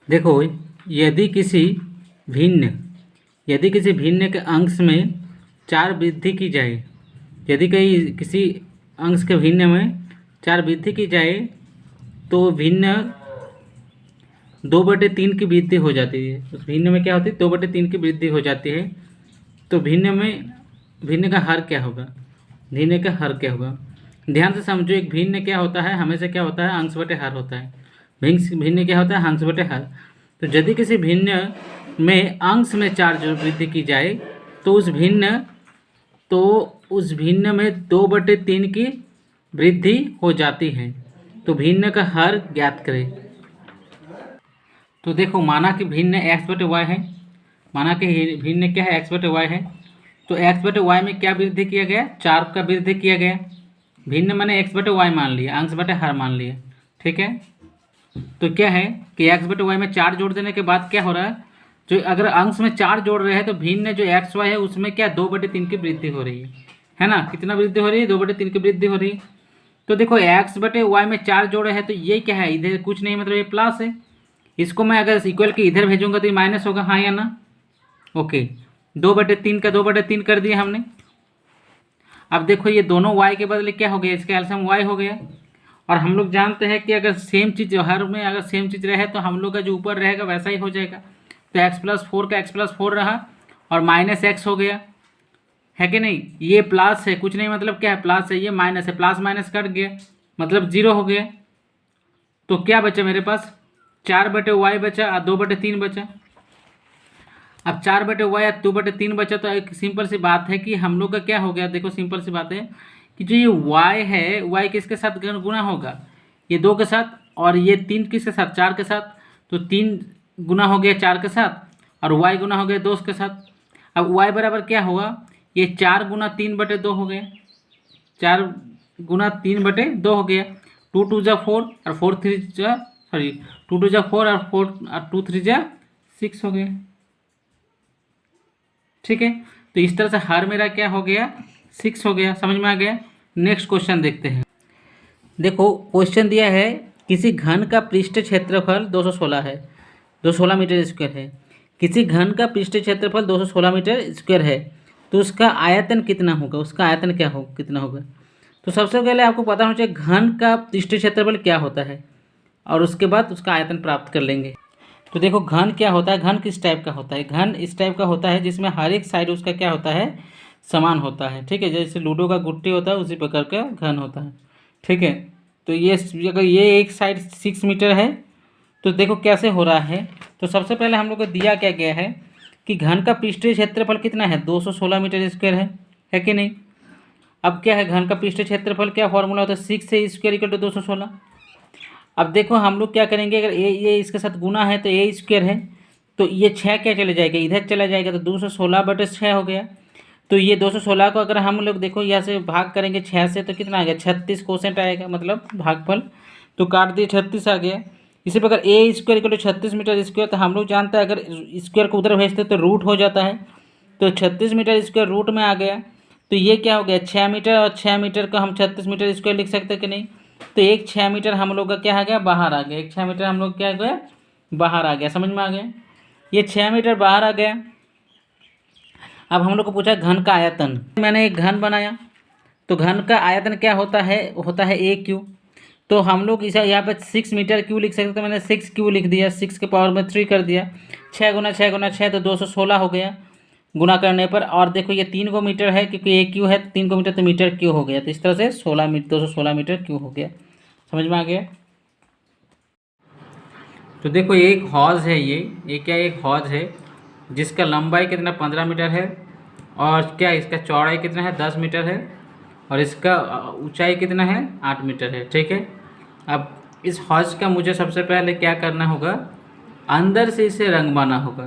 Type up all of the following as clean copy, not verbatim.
देखो, यदि किसी भिन्न यदि किसी भिन्न के अंश में 4 वृद्धि की जाए, यदि किसी अंश के भिन्न में 4 वृद्धि की जाए तो भिन्न 2/3 की वृद्धि हो जाती है। उस भिन्न में क्या होती है? 2/3 की वृद्धि हो जाती है। तो भिन्न का हर क्या होगा? भिन्न का हर क्या होगा? ध्यान से समझो, एक भिन्न क्या होता है? हमेशा क्या होता है? अंश बटे हर होता है। भिन्न क्या होता है? अंश बटे हर। तो यदि किसी भिन्न में अंश में 4 जो वृद्धि की जाए तो उस भिन्न में 2/3 की वृद्धि हो जाती है। तो भिन्न का हर ज्ञात करें। तो देखो, माना कि भिन्न x/y है। माना कि भिन्न क्या है? x/y है। तो x/y में क्या वृद्धि किया गया? 4 का वृद्धि किया गया। भिन्न मैंने x/y मान लिया, अंश बटे हर मान लिया। ठीक है। तो क्या है कि x/y में 4 जोड़ देने के बाद क्या हो रहा है? जो अगर अंश में 4 जोड़ रहे हैं तो भिन्न जो xy है उसमें क्या 2/3 की वृद्धि हो रही है ना? कितना वृद्धि हो रही है? 2/3 की वृद्धि हो रही है। तो देखो, x/y में 4 जोड़े हैं तो ये क्या है? इधर कुछ नहीं, मतलब ये प्लस है। इसको मैं अगर इक्वल के इधर भेजूंगा तो ये माइनस होगा, हाँ या ना? ओके, 2/3 का 2/3 कर दिया हमने। अब देखो, ये दोनों y के बदले क्या हो गया? इसका एलसीएम y हो गया। और हम लोग जानते हैं कि अगर सेम चीज़ हर में अगर सेम चीज़ रहे तो हम लोग का जो ऊपर रहेगा वैसा ही हो जाएगा। तो x+4 का x+4 रहा और -x हो गया, है कि नहीं? ये प्लस है, कुछ नहीं, मतलब क्या है? प्लस है, ये माइनस है, प्लस माइनस कट गया, मतलब 0 हो गया। तो क्या बचा मेरे पास? 4/y बचा और 2/3 बचा। अब 4/y या 2/3 बचा तो एक सिंपल सी बात है कि हम लोग का क्या हो गया? देखो, सिंपल सी बात है कि जो ये y है, y किसके साथ गुना होगा? ये 2 के साथ। और ये 3 किसके साथ? 4 के साथ। तो 3 गुना हो गया 4 के साथ और y गुना हो गया 2 के साथ। अब y बराबर क्या होगा? ये 4 गुना 3/2 हो गया। 4 गुना 3/2 हो गया। 2 2 जा 4 और 4 3 जा 2 2 जा 4 और 2 3 जा 6 हो गया। ठीक है। तो इस तरह से हर मेरा क्या हो गया? 6 हो गया। समझ में आ गया? नेक्स्ट क्वेश्चन देखते हैं। देखो, क्वेश्चन दिया है किसी घन का पृष्ठ क्षेत्रफल 216 है, 216 मीटर स्क्वायर है। किसी घन का पृष्ठ क्षेत्रफल 216 मीटर स्क्वायर है तो उसका आयतन कितना होगा? उसका आयतन कितना होगा? तो सबसे पहले आपको पता होना चाहिए घन का पृष्ठ क्षेत्रफल क्या होता है और उसके बाद उसका आयतन प्राप्त कर लेंगे। तो देखो, घन क्या होता है? घन किस टाइप का होता है? घन इस टाइप का होता है जिसमें हर एक साइड उसका क्या होता है? समान होता है। ठीक है, जैसे लूडो का गुट्टी होता है उसी प्रकार का घन होता है। ठीक है। तो ये अगर ये एक साइड 6 मीटर है तो देखो कैसे हो रहा है। तो सबसे पहले हम लोग को दिया क्या गया है कि घन का पृष्ठीय क्षेत्रफल कितना है? 216 मीटर स्क्वायर है कि नहीं? अब क्या है? घन का पृष्ठीय क्षेत्रफल क्या फॉर्मूला होता है? 6a² = 216। अब देखो, हम लोग क्या करेंगे, अगर ये इसके साथ गुना है तो a² है, तो ये 6 क्या चले जाएगा? इधर चला जाएगा, तो 216/6 हो गया। तो ये 216 को अगर हम लोग देखो यहाँ से भाग करेंगे 6 से तो कितना आ गया? 36 कोसेंट आएगा, मतलब भागफल। तो काट दिए, 36 आ गया। इसी प्रकार a² = 36 मीटर स्क्वायर। तो हम लोग जानते हैं अगर स्क्वायर को उधर भेजते तो रूट हो जाता है। तो 36 मीटर स्क्वायर रूट में आ गया। तो ये क्या हो गया? 6 मीटर, और 6 मीटर का हम 36 मीटर स्क्वायर लिख सकते हैं कि नहीं? तो एक 6 मीटर हम लोग का क्या आ गया? बाहर आ गया। एक 6 मीटर हम लोग क्या आ गया? बाहर आ गया। समझ में आ गया? ये 6 मीटर बाहर आ गया। अब हम लोग को पूछा घन का आयतन। मैंने एक घन बनाया तो घन का आयतन क्या होता है? a³। तो हम लोग इसे यहाँ पे 6 मीटर क्यूब लिख सकते हैं। तो मैंने 6 क्यूब लिख दिया, 6 के पावर में 3 कर दिया। 6 गुना 6 गुना 6 तो 216 हो गया गुना करने पर। और देखो, ये 3 को मीटर है क्योंकि a क्यू है, 3 को मीटर तो मीटर क्यू हो गया। तो इस तरह से 216 मीटर क्यू हो गया। समझ में आ गया? तो देखो, ये एक हौज है। ये क्या? एक हौज है जिसका लंबाई कितना? 15 मीटर है। और क्या इसका चौड़ाई कितना है? 10 मीटर है। और इसका ऊंचाई कितना है? 8 मीटर है। ठीक है। अब इस हौज का मुझे सबसे पहले क्या करना होगा? अंदर से इसे रंगवाना होगा।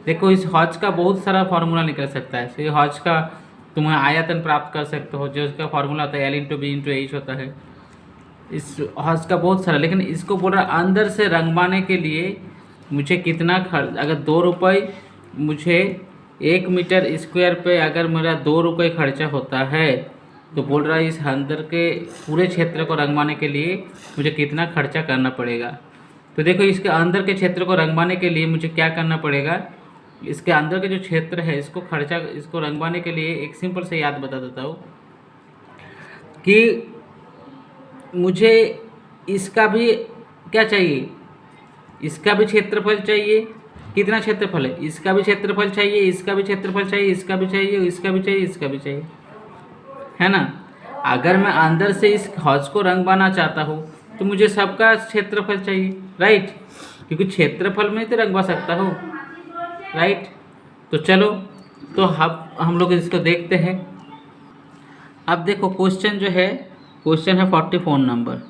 देखो, इस हौज का बहुत सारा फार्मूला निकल सकता है। तो ये हौज का तुम आयतन प्राप्त कर सकते हो, जो इसका फार्मूला होता है L/B/H होता है। इस हौज का बहुत सारा, लेकिन इसको बोल रहा अंदर से रंगवाने के लिए मुझे कितना खर्च? अगर 2 रुपये, मुझे 1 मीटर स्क्वायर पे अगर मेरा 2 रुपये खर्चा होता है तो बोल रहा है इस अंदर के पूरे क्षेत्र को रंगवाने के लिए मुझे कितना खर्चा करना पड़ेगा? तो देखो इसके अंदर के क्षेत्र को रंगवाने के लिए मुझे क्या करना पड़ेगा, इसके अंदर के जो क्षेत्र है इसको रंगवाने के लिए एक सिंपल से याद बता देता हूँ कि मुझे इसका भी क्या चाहिए, इसका भी क्षेत्रफल चाहिए। कितना क्षेत्रफल है, इसका भी क्षेत्रफल चाहिए, इसका भी क्षेत्रफल चाहिए, इसका भी चाहिए, इसका भी चाहिए, इसका भी चाहिए, है ना। अगर मैं अंदर से इस हौज को रंगवाना चाहता हूँ तो मुझे सबका क्षेत्रफल चाहिए, राइट, क्योंकि क्षेत्रफल में तो रंगवा सकता हूँ, राइट। तो चलो, तो हम लोग इसको देखते हैं। अब देखो क्वेश्चन जो है, क्वेश्चन है 44 नंबर,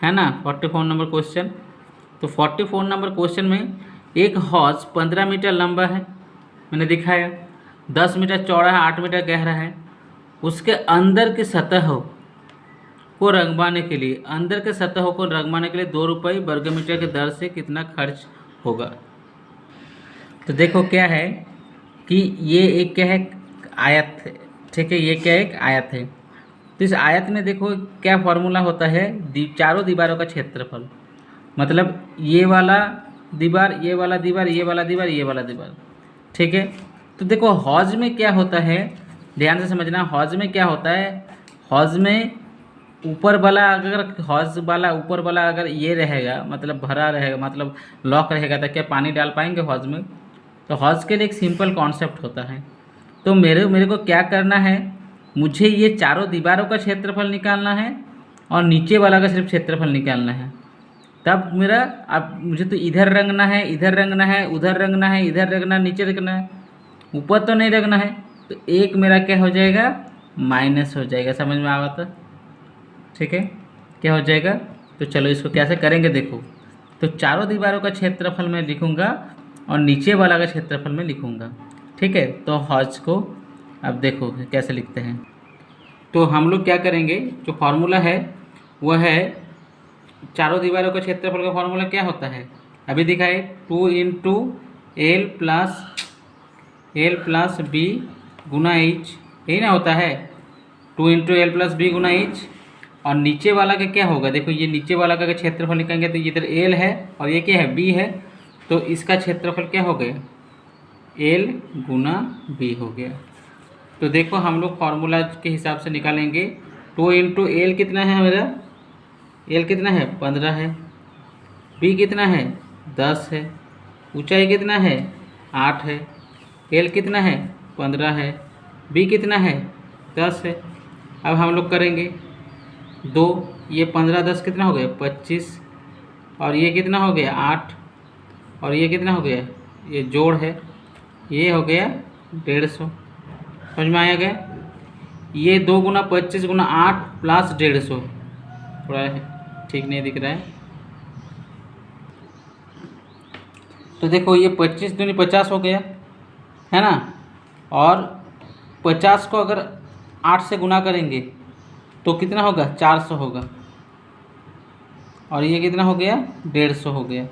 है ना, 44 नंबर क्वेश्चन। तो 44 नंबर क्वेश्चन में एक हौज 15 मीटर लंबा है, मैंने दिखाया, 10 मीटर चौड़ा है, 8 मीटर गहरा है। उसके अंदर की सतह को रंगवाने के लिए, अंदर के सतह को रंगवाने के लिए 2 रुपये वर्ग मीटर की दर से कितना खर्च होगा। तो देखो क्या है कि ये एक क्या है, आयत है, ठीक है, ये क्या है, एक आयत है। तो इस आयत में देखो क्या फॉर्मूला होता है, चारों दीवारों का क्षेत्रफल, मतलब ये वाला दीवार, ये वाला दीवार, ये वाला दीवार, ये वाला दीवार, ठीक है। तो देखो हौज में क्या होता है, ध्यान से समझना, हौज में क्या होता है, हौज में ऊपर वाला ऊपर वाला अगर ये रहेगा, मतलब भरा रहेगा, मतलब लॉक रहेगा, तो क्या पानी डाल पाएंगे हौज में। तो हौज के लिए एक सिंपल कॉन्सेप्ट होता है। तो मेरे को क्या करना है, मुझे ये चारों दीवारों का क्षेत्रफल निकालना है और नीचे वाला का सिर्फ क्षेत्रफल निकालना है। तब मेरा, अब मुझे तो इधर रंगना है, इधर रंगना है, उधर रंगना है, इधर रंगना, नीचे रंगना है, ऊपर तो नहीं रंगना है। तो एक मेरा क्या हो जाएगा, माइनस हो जाएगा, समझ में आवा तो, ठीक है, क्या हो जाएगा। तो चलो इसको कैसे करेंगे देखो। तो चारों दीवारों का क्षेत्रफल मैं लिखूँगा और नीचे वाला का क्षेत्रफल मैं लिखूँगा, ठीक है। तो हौज को अब देखो कैसे लिखते हैं। तो हम लोग क्या करेंगे, जो फार्मूला है वह है, चारों दीवारों का क्षेत्रफल का फार्मूला क्या होता है, अभी दिखाए, 2 इंटू एल प्लस बी गुना एच, यही ना होता है, 2 इंटू एल प्लस बी गुना एच। और नीचे वाला का क्या होगा, देखो ये नीचे वाला का क्षेत्रफल लिखेंगे तो इधर एल है और ये क्या है, बी है, तो इसका क्षेत्रफल क्या हो गया, एल गुना बी हो गया। तो देखो हम लोग फार्मूला के हिसाब से निकालेंगे। 2 इंटू एल कितना है मेरा, एल कितना है 15 है, बी कितना है 10 है, ऊंचाई कितना है 8 है, एल कितना है 15 है, बी कितना है 10 है। अब हम लोग करेंगे 2, ये 15 10 कितना हो गया 25, और ये कितना हो गया 8, और ये कितना हो गया, ये जोड़ है, ये हो गया 150। समझ में आया गया। ये 2 गुना 25 गुना 8 प्लस 150, थोड़ा ठीक नहीं दिख रहा है। तो देखो ये 25 दूनी 50 हो गया, है ना, और 50 को अगर 8 से गुना करेंगे तो कितना होगा 400 होगा, और ये कितना हो गया 150 हो गया।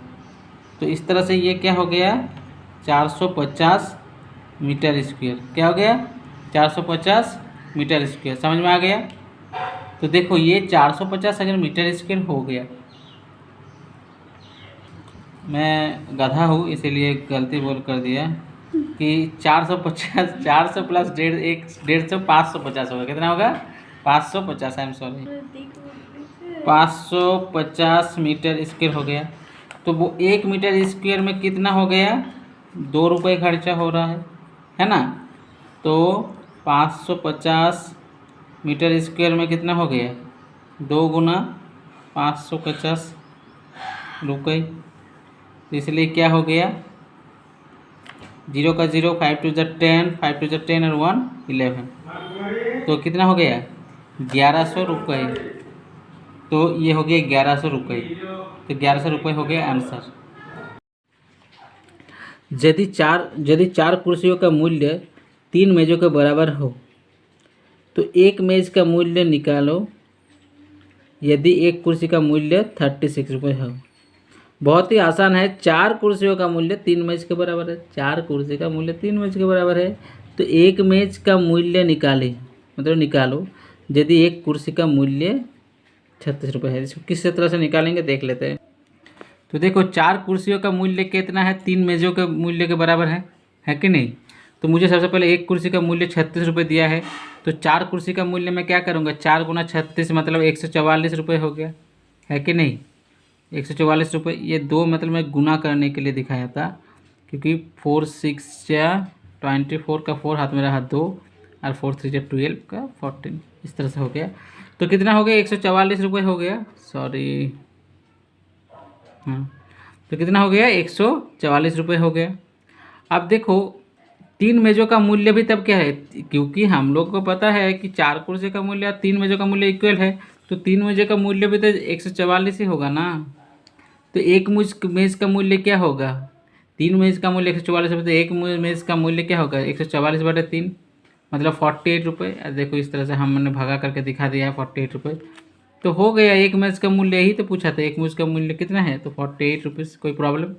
तो इस तरह से ये क्या हो गया 450 मीटर स्क्वायर, क्या हो गया 450 मीटर स्क्वायर, समझ में आ गया। तो देखो ये 450 अगर मीटर स्क्वायर हो गया, मैं गधा हूँ इसीलिए गलती बोल कर दिया कि 450, 400 प्लस 150 550 होगा, कितना होगा 550, I am sorry, 550 metre square हो गया। तो वो 1 मीटर स्क्वायर में कितना हो गया 2 रुपये खर्चा हो रहा है ना। तो 550 मीटर स्क्वायर में कितना हो गया 2 गुना 550 रुपये, तो इसलिए क्या हो गया 0 का 0, 5 टू ज़ 10, 5 टू ज़ 10 और 1 11, तो कितना हो गया 1100 रुपये। तो ये हो गया 1100 रुपये, तो 1100 रुपये हो गया आंसर। यदि चार कुर्सियों का मूल्य 3 मेज़ों के बराबर हो तो एक मेज़ का मूल्य निकालो यदि एक कुर्सी का मूल्य 36 रुपये हो। बहुत ही आसान है, 4 कुर्सियों का मूल्य 3 मेज़ के बराबर है, 4 कुर्सी का मूल्य 3 मेज़ के बराबर है, तो एक मेज़ का मूल्य निकालो यदि एक कुर्सी का मूल्य 36 रुपये है। इसको किस तरह से निकालेंगे देख लेते हैं। तो देखो 4 कुर्सियों का मूल्य कितना है, 3 मेज़ों के मूल्य के बराबर है कि नहीं। तो मुझे सबसे पहले एक कुर्सी का मूल्य 36 रुपये दिया है, तो 4 कुर्सी का मूल्य मैं क्या करूँगा, 4 गुना 36 मतलब 144 रुपये हो गया, है कि नहीं। 144 रुपये, ये 2 मतलब मैं गुना करने के लिए दिखाया था, क्योंकि 4 6 या 24 का 4 हाथ में रहा 2 और 4 3 या 12 का 14, इस तरह से हो गया। तो कितना हो गया, 144 रुपये हो गया, सॉरी हाँ, तो कितना हो गया, 144 रुपये हो गया। अब देखो 3 मेज़ों का मूल्य भी तब क्या है, क्योंकि हम लोग को पता है कि 4 कुर्सी का मूल्य और 3 मेज़ों का मूल्य इक्वल है, तो 3 मेज़ों का मूल्य भी तो 144 ही होगा ना। तो एक मेज़ का मूल्य क्या होगा, 3 मेज़ का मूल्य 144 रुपये, तो एक मेज़ का मूल्य क्या होगा, 144/3 मतलब 48 रुपये। देखो इस तरह से हमने भागा करके दिखा दिया है 48 रुपये। तो हो गया, एक मेज़ का मूल्य, यही तो पूछा था, एक मेज़ का मूल्य कितना है, तो 48 रुपीज़। कोई प्रॉब्लम।